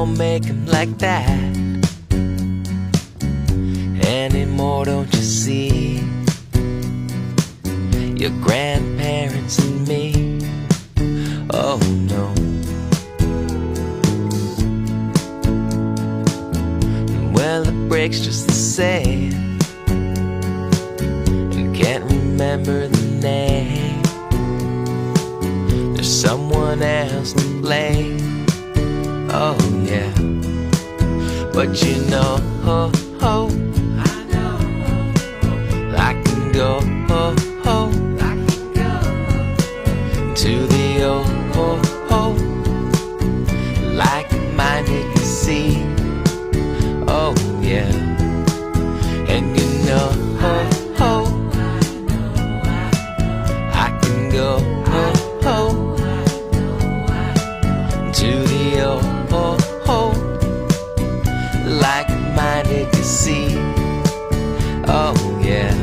don't make him like that anymore, don't you see? Your grandparents and me, oh no. Well, it breaks just the same, and can't remember the name. There's someone else to blame, oh yeah. But you know, I can go to the like-minded you see, oh yeah. And you know, I can go to the like-minded you see, oh yeah.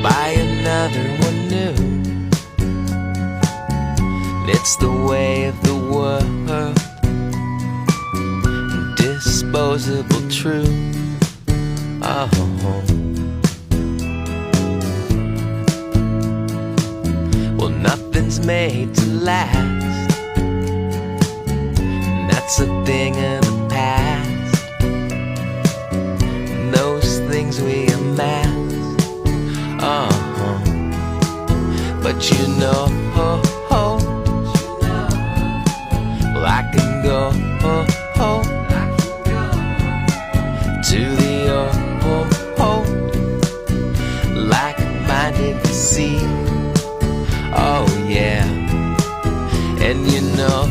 Buy another one new. It's the way of the world. Disposable truth. Oh. Well, nothing's made to last. And that's a thing of the past. And those things we amass. But you know, well, I can go to the like-minded to see, oh yeah. And you know,